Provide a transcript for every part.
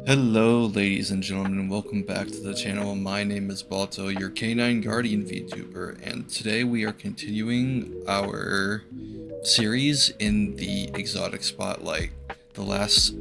Hello ladies and gentlemen, welcome back to the channel. My name is Balto, your Canine Guardian VTuber, and today we are continuing our series in the exotic spotlight. The last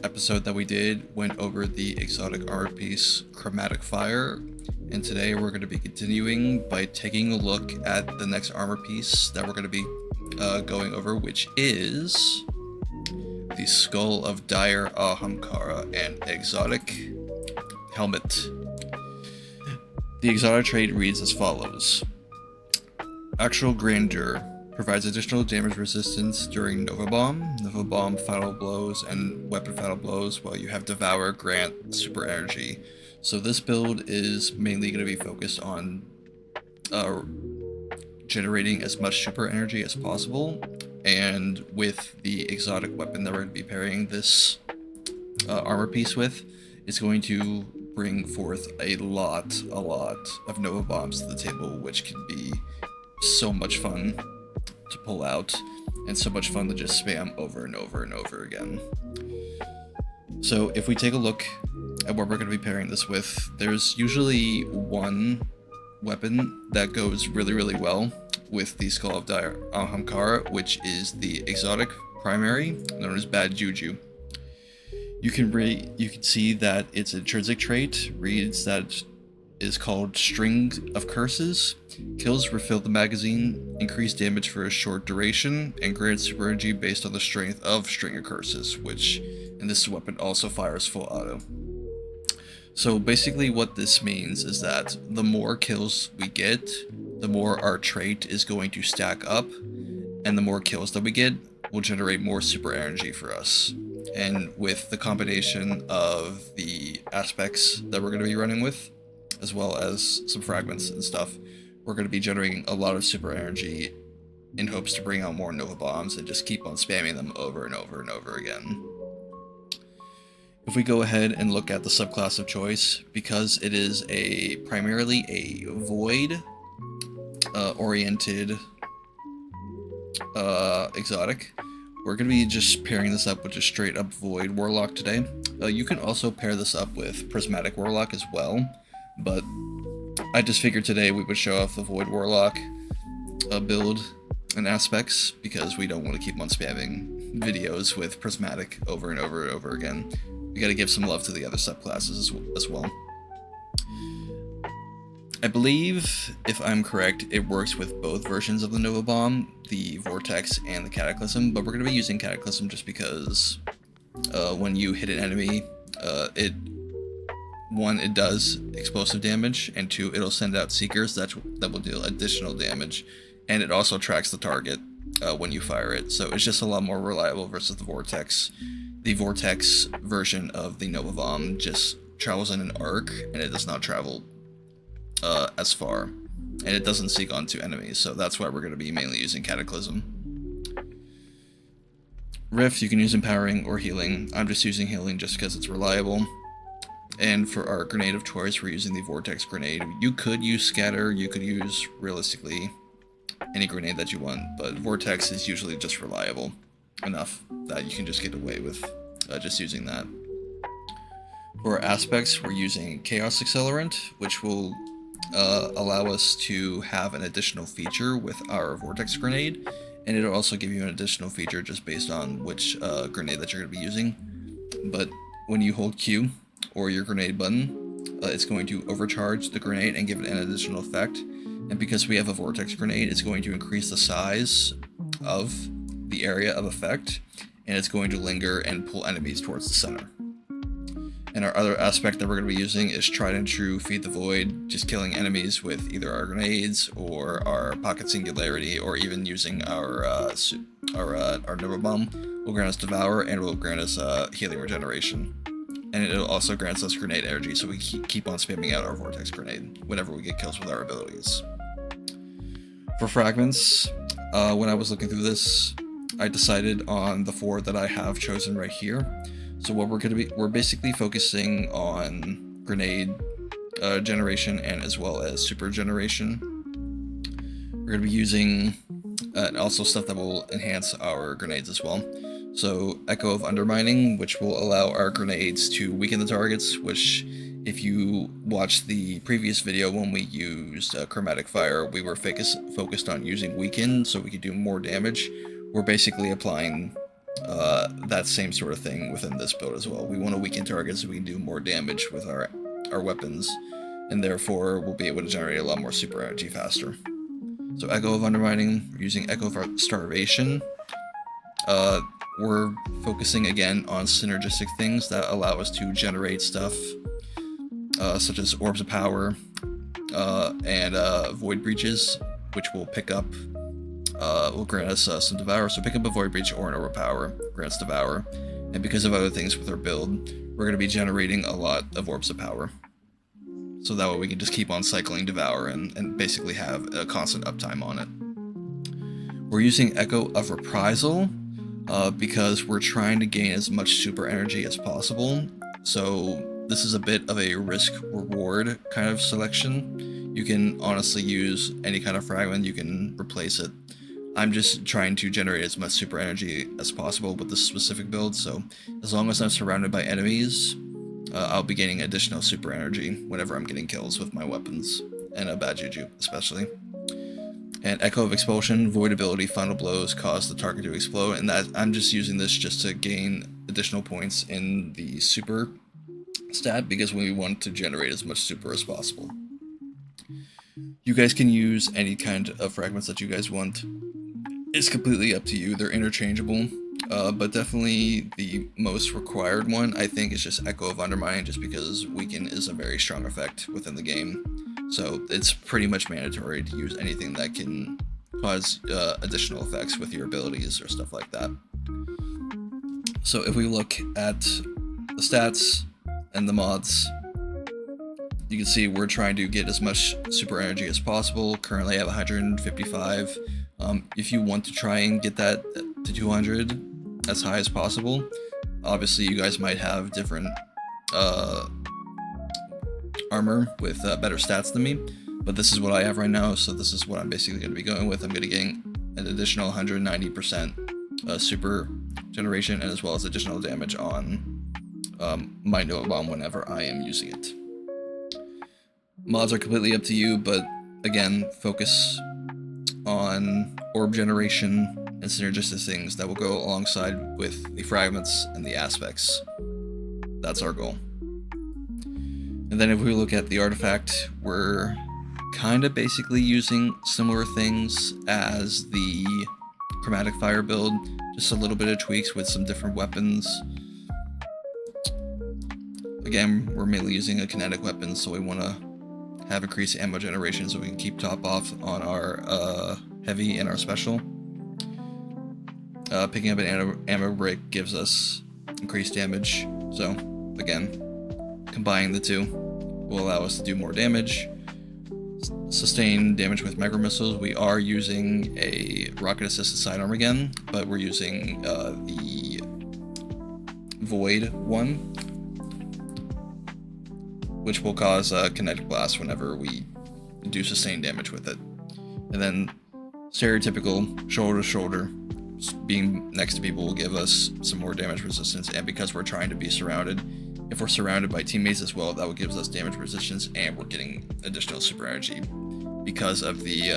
episode that we did went over the exotic armor piece Chromatic Fire, and today we're going to be continuing by taking a look at the next armor piece that we're going to be going over, which is the Skull of Dire Ahamkara and Exotic Helmet. The exotic trait reads as follows. Actual Grandeur provides additional damage resistance during Nova Bomb Fatal Blows, and Weapon Fatal Blows, while you have Devour grant Super Energy. So this build is mainly going to be focused on generating as much super energy as possible, and with the exotic weapon that we're going to be pairing this armor piece with, it's going to bring forth a lot of Nova Bombs to the table, which can be so much fun to pull out and so much fun to just spam over and over and over again. So if we take a look at what we're going to be pairing this with, there's usually one weapon that goes really well with the Skull of Dire Ahamkara, which is the exotic primary known as Bad Juju. You can see that its intrinsic trait reads that is called String of Curses. Kills refill the magazine, increase damage for a short duration, and grant super energy based on the strength of String of Curses, which in this weapon also fires full auto. So basically what this means is that the more kills we get, the more our trait is going to stack up, and the more kills that we get will generate more super energy for us. And with the combination of the aspects that we're going to be running with, as well as some fragments and stuff, we're going to be generating a lot of super energy in hopes to bring out more Nova Bombs and just keep on spamming them over and over and over again. If we go ahead and look at the subclass of choice, because it is primarily a void oriented exotic, we're going to be just pairing this up with just straight up void warlock today. You can also pair this up with prismatic warlock as well, but I just figured today we would show off the void warlock build and aspects, because we don't want to keep on spamming videos with prismatic over and over and over again. We gotta give some love to the other subclasses as well. I believe, if I'm correct, it works with both versions of the Nova Bomb, the Vortex and the Cataclysm, but we're gonna be using Cataclysm just because when you hit an enemy, it does explosive damage, and two, it'll send out Seekers that will deal additional damage, and it also tracks the target when you fire it, so it's just a lot more reliable versus the Vortex. The Vortex version of the Nova Bomb just travels in an arc, and it does not travel as far, and it doesn't seek onto enemies, so that's why we're going to be mainly using Cataclysm. Rift, you can use Empowering or Healing. I'm just using Healing just because it's reliable. And for our grenade of choice, we're using the Vortex grenade. You could use Scatter, you could use, realistically, any grenade that you want, but Vortex is usually just reliable enough that you can just get away with just using that. For aspects, we're using Chaos Accelerant, which will allow us to have an additional feature with our Vortex grenade, and it'll also give you an additional feature just based on which grenade that you're going to be using. But when you hold Q or your grenade button, it's going to overcharge the grenade and give it an additional effect, and because we have a Vortex grenade, it's going to increase the size of the area of effect, and it's going to linger and pull enemies towards the center. And our other aspect that we're going to be using is Tried and True Feed the Void, just killing enemies with either our grenades or our Pocket Singularity, or even using our Nova Bomb will grant us Devour and will grant us healing regeneration. And it'll also grant us grenade energy, so we keep on spamming out our Vortex grenade whenever we get kills with our abilities. For fragments, when I was looking through this, I decided on the 4 that I have chosen right here. So what we're basically focusing on grenade generation and as well as super generation. We're going to be using also stuff that will enhance our grenades as well. So Echo of Undermining, which will allow our grenades to weaken the targets, which if you watched the previous video when we used Chromatic Fire, we were focused on using Weaken so we could do more damage. We're basically applying that same sort of thing within this build as well. We want to weaken targets so we can do more damage with our weapons, and therefore we'll be able to generate a lot more super energy faster. So Echo of Undermining, we're using Echo of Starvation. We're focusing again on synergistic things that allow us to generate stuff, such as Orbs of Power and Void Breaches, which will pick up, will grant us some Devour. So pick up a Void Breach or an Orb of Power, grants Devour. And because of other things with our build, we're going to be generating a lot of Orbs of Power. So that way we can just keep on cycling Devour and basically have a constant uptime on it. We're using Echo of Reprisal because we're trying to gain as much super energy as possible. So this is a bit of a risk-reward kind of selection. You can honestly use any kind of fragment, you can replace it. I'm just trying to generate as much super energy as possible with this specific build, so as long as I'm surrounded by enemies, I'll be gaining additional super energy whenever I'm getting kills with my weapons, and a bad juju especially. And Echo of Expulsion, Void ability, Final Blows cause the target to explode, and that I'm just using this just to gain additional points in the super stat because we want to generate as much super as possible. You guys can use any kind of fragments that you guys want. It's completely up to you. They're interchangeable, but definitely the most required one I think is just Echo of Undermining, just because Weaken is a very strong effect within the game. So it's pretty much mandatory to use anything that can cause additional effects with your abilities or stuff like that. So if we look at the stats and the mods, you can see we're trying to get as much super energy as possible. Currently I have 155. If you want to try and get that to 200 as high as possible, obviously you guys might have different armor with better stats than me, but this is what I have right now, so this is what I'm basically going to be going with. I'm going to gain an additional 190% super generation, and as well as additional damage on my Nova Bomb whenever I am using it. Mods are completely up to you, but again, focus on orb generation and synergistic things that will go alongside with the fragments and the aspects. That's our goal. And then if we look at the artifact, we're kind of basically using similar things as the Chromatic Fire build, just a little bit of tweaks with some different weapons. Again, we're mainly using a kinetic weapon, so we want to have increased ammo generation so we can keep top off on our heavy and our special. Picking up an ammo brick gives us increased damage, so again, combining the two will allow us to do more damage. Sustain damage with micro missiles. We are using a rocket assisted sidearm again, but we're using the Void one, which will cause a kinetic blast whenever we do sustained damage with it. And then stereotypical shoulder to shoulder, being next to people will give us some more damage resistance, and because we're trying to be surrounded, if we're surrounded by teammates as well, that will give us damage resistance, and we're getting additional super energy because of the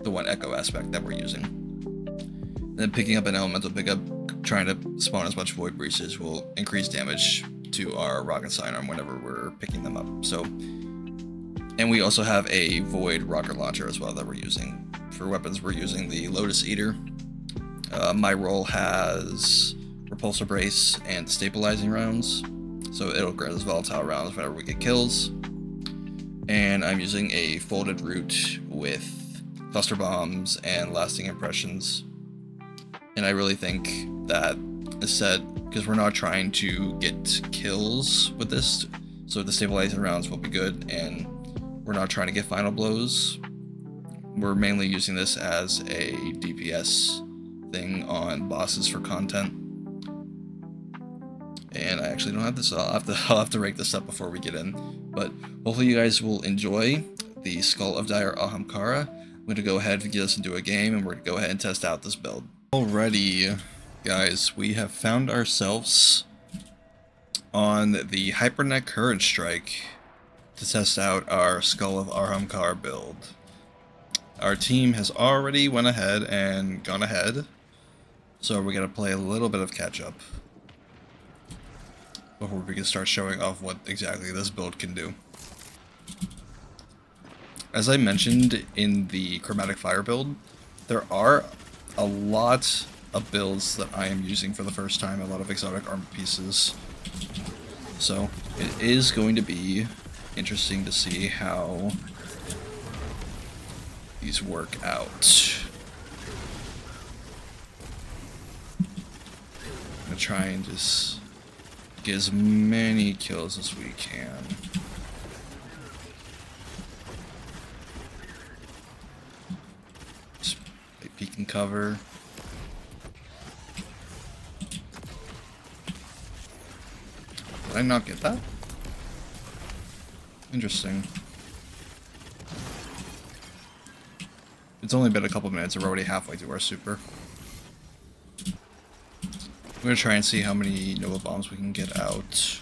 one echo aspect that we're using. And then picking up an elemental pickup, trying to spawn as much void breaches will increase damage to our rocket sidearm whenever we're picking them up. So, and we also have a void rocket launcher as well that we're using. For weapons, we're using the Lotus Eater. My role has repulsor brace and stabilizing rounds, so it'll grant us volatile rounds whenever we get kills. And I'm using a folded root with cluster bombs and lasting impressions. And I really think that is set because we're not trying to get kills with this, so the stabilizing rounds will be good, and we're not trying to get final blows. We're mainly using this as a DPS thing on bosses for content. And I actually don't have this, so I'll have to rank this up before we get in. But hopefully you guys will enjoy the Skull of Dire Ahamkara. I'm going to go ahead and get us into a game, and we're going to go ahead and test out this build. Alrighty, Guys, we have found ourselves on the Hypernet Courage Strike to test out our Skull of Ahamkara build. Our team has already went ahead and gone ahead, so we're going to play a little bit of catch-up before we can start showing off what exactly this build can do. As I mentioned in the Chromatic Fire build, there are a lot of builds that I am using for the first time, a lot of exotic armor pieces. So it is going to be interesting to see how these work out. I'm gonna try and just get as many kills as we can. Just play peek and cover. Did I not get that? Interesting. It's only been a couple minutes, we're already halfway through our super. I'm gonna try and see how many Nova Bombs we can get out.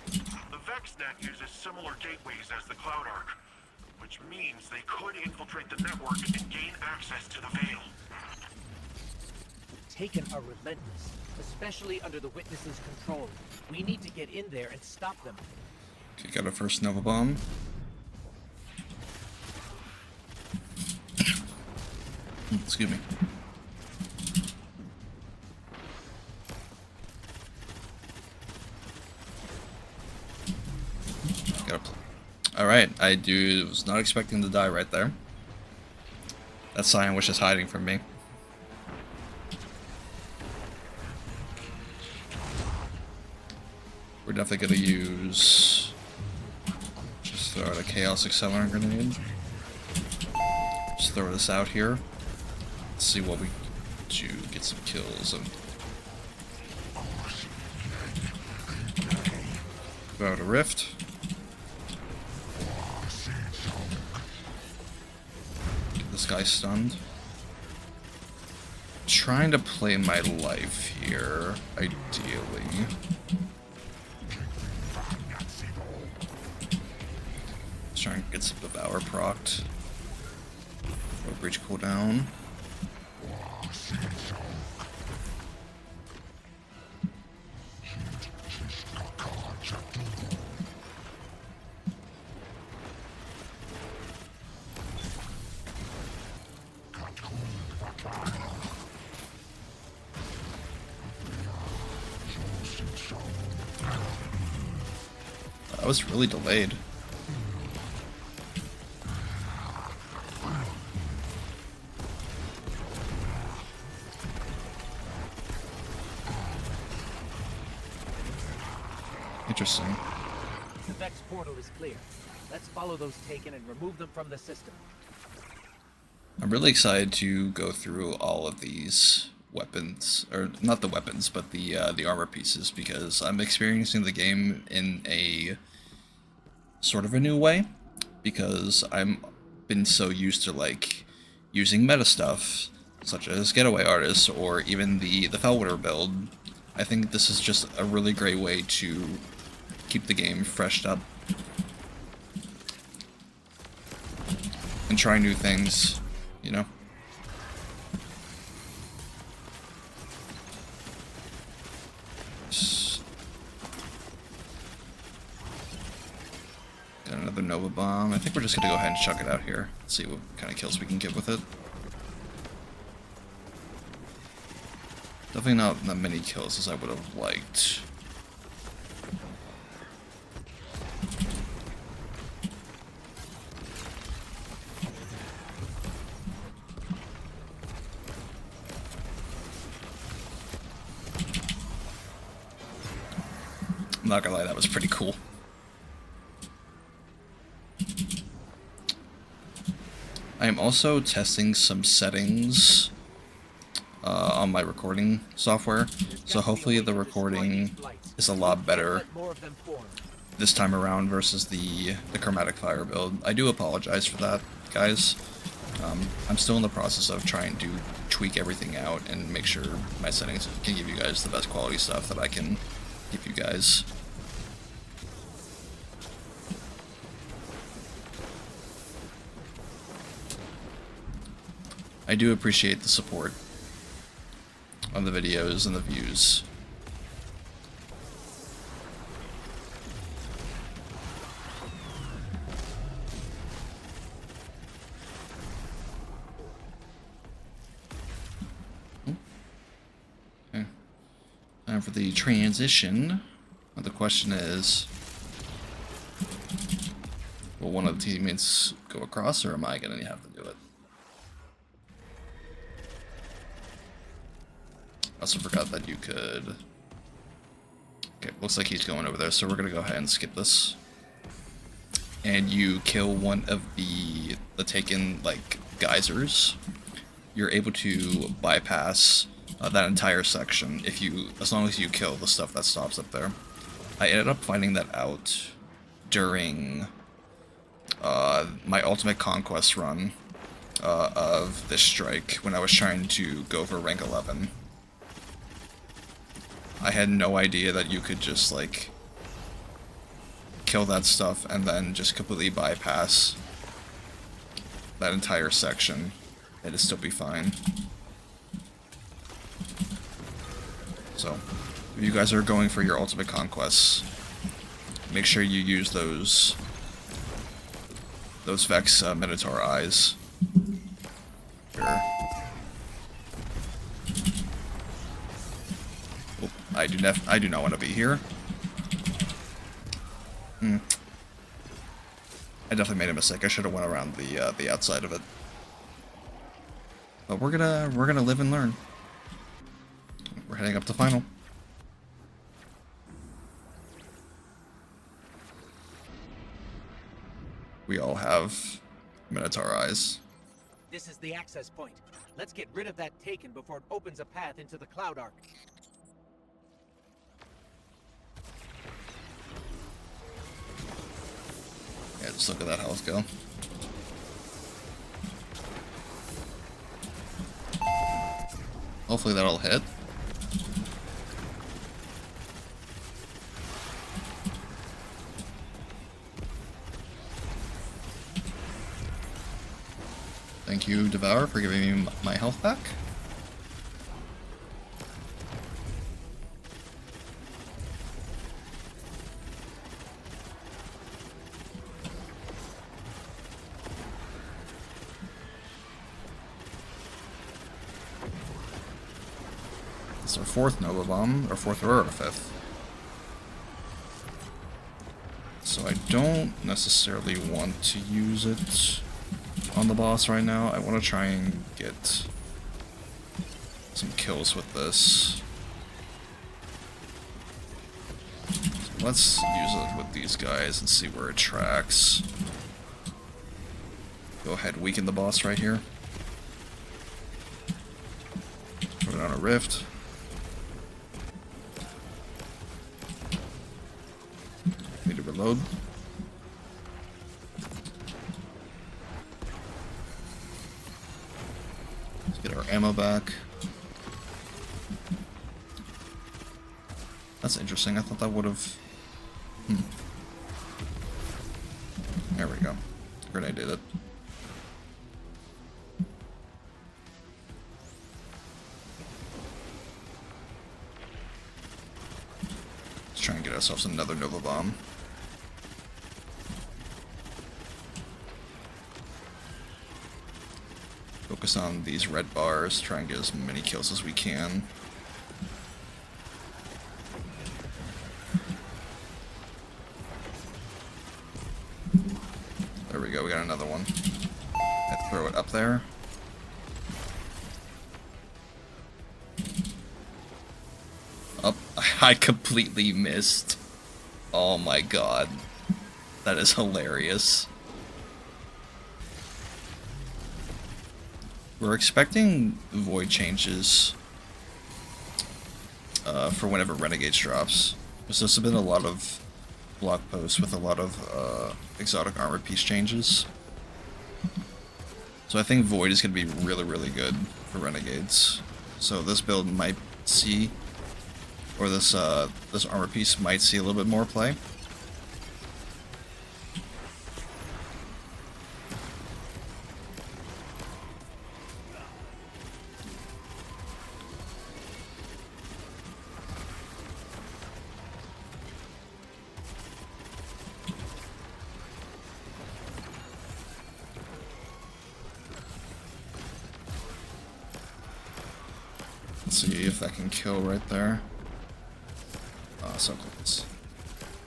The VexNet uses similar gateways as the Cloud Arc, which means they could infiltrate the network and gain access to the Veil. Taken are relentless, especially under the Witness's control. We need to get in there and stop them. Okay, got our first Nova Bomb. Excuse me. Alright, I was not expecting to die right there. That Scion Wish is hiding from me. We're definitely gonna use... just throw out a Chaos Accelerant Grenade. Just throw this out here. Let's see what we do, get some kills. And throw out a Rift. Get this guy stunned. Trying to play my life here, ideally. Trying to get some Devour procced. Or breach cooldown. That was really delayed. Interesting. The Vex portal is clear. Let's follow those taken and remove them from the system. I'm really excited to go through all of these weapons, or not the weapons, but the armor pieces, because I'm experiencing the game in a sort of a new way, because I'm been so used to like using meta stuff, such as Getaway Artists, or even the Fellwater build. I think this is just a really great way to keep the game freshed up and try new things, you know? Got another Nova Bomb. I think we're just gonna go ahead and chuck it out here. See what kind of kills we can get with it. Definitely not that many kills as I would have liked. I'm not gonna lie, that was pretty cool. I am also testing some settings on my recording software, so hopefully the recording is a lot better this time around versus the Chromatic Fire build. I do apologize for that, guys. I'm still in the process of trying to tweak everything out and make sure my settings can give you guys the best quality stuff that I can give you guys. I do appreciate the support on the videos and the views. Okay. Time for the transition. The question is, will one of the teammates go across, or am I going to have to do it? I also forgot that you could... Okay, looks like he's going over there, so we're going to go ahead and skip this. And you kill one of the taken, like, geysers. You're able to bypass that entire section as long as you kill the stuff that stops up there. I ended up finding that out during my Ultimate Conquest run of this strike when I was trying to go for rank 11. I had no idea that you could just, like, kill that stuff and then just completely bypass that entire section. It'd still be fine. So, if you guys are going for your Ultimate Conquests, make sure you use those Vex Minotaur eyes. Here. Oh, I do not want to be here. I definitely made a mistake. I should have went around the outside of it. But we're gonna live and learn. We're heading up to final. We all have Minotaur eyes. This is the access point. Let's get rid of that Taken before it opens a path into the Cloud Arc. Yeah, just look at that health go. Hopefully that'll hit. Thank you, Devour, for giving me my health back. It's our fourth Nova Bomb, or fourth or fifth. So I don't necessarily want to use it on the boss right now. I want to try and get some kills with this. So let's use it with these guys and see where it tracks. Go ahead, weaken the boss right here. Put it on a rift. Need to reload. Let's get our ammo back. That's interesting. I thought that would have... There we go. Grenade did it. Let's try and get ourselves another Nova Bomb. Focus on these red bars, try and get as many kills as we can. There we go, we got another one. Have to throw it up there. Up. I completely missed. Oh my god. That is hilarious. We're expecting void changes for whenever Renegades drops. So there's been a lot of blog posts with a lot of exotic armor piece changes. So I think Void is going to be really, really good for Renegades. So this build might see, or this armor piece might see a little bit more play. Let's see if that can kill right there. So close.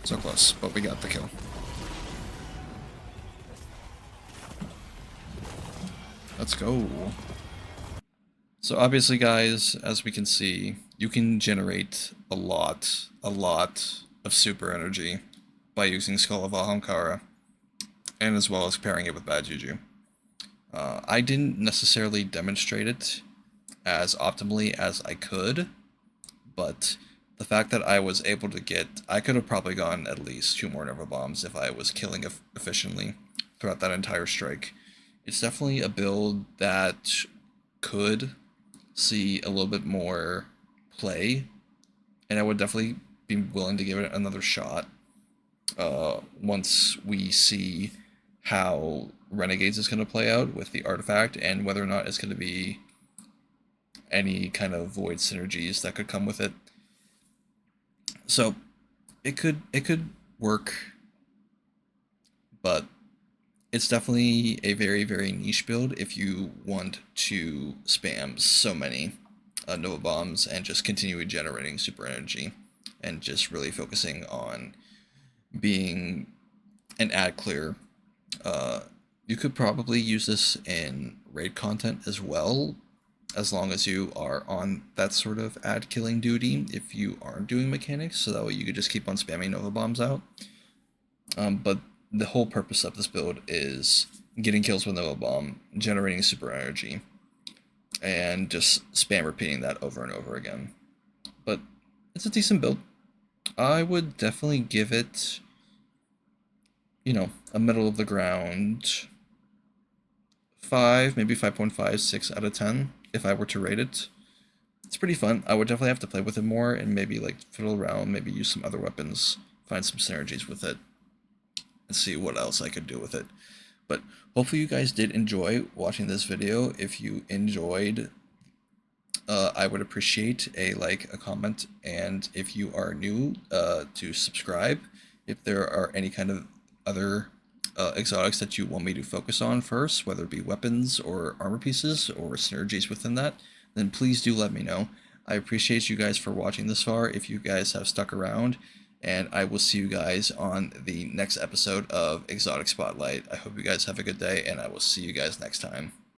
So close, but we got the kill. Let's go. So obviously, guys, as we can see, you can generate a lot of super energy by using Skull of Ahamkara, and as well as pairing it with Bad Juju. I didn't necessarily demonstrate it as optimally as I could, but the fact that I was able to get, I could have probably gotten at least 2 more Nova Bombs if I was killing efficiently throughout that entire strike. It's definitely a build that could see a little bit more play, and I would definitely be willing to give it another shot once we see how Renegades is going to play out with the artifact and whether or not it's going to be any kind of Void synergies that could come with it. So it could work, but it's definitely a very, very niche build if you want to spam so many Nova Bombs and just continue generating super energy and just really focusing on being an ad clear. You could probably use this in raid content as well, as long as you are on that sort of ad killing duty if you aren't doing mechanics, so that way you could just keep on spamming Nova Bombs out. But the whole purpose of this build is getting kills with Nova Bomb, generating super energy, and just spam repeating that over and over again. But it's a decent build. I would definitely give it, you know, a middle of the ground 5, maybe 5.5, 6 out of 10 if I were to rate it. It's pretty fun. I would definitely have to play with it more and maybe like fiddle around, maybe use some other weapons, find some synergies with it, and see what else I could do with it. But hopefully you guys did enjoy watching this video. If you enjoyed, I would appreciate a like, a comment, and if you are new, to subscribe. If there are any kind of other exotics that you want me to focus on first, whether it be weapons or armor pieces or synergies within that, then please do let me know. I appreciate you guys for watching this far, if you guys have stuck around, and I will see you guys on the next episode of Exotic Spotlight. I hope you guys have a good day, and I will see you guys next time.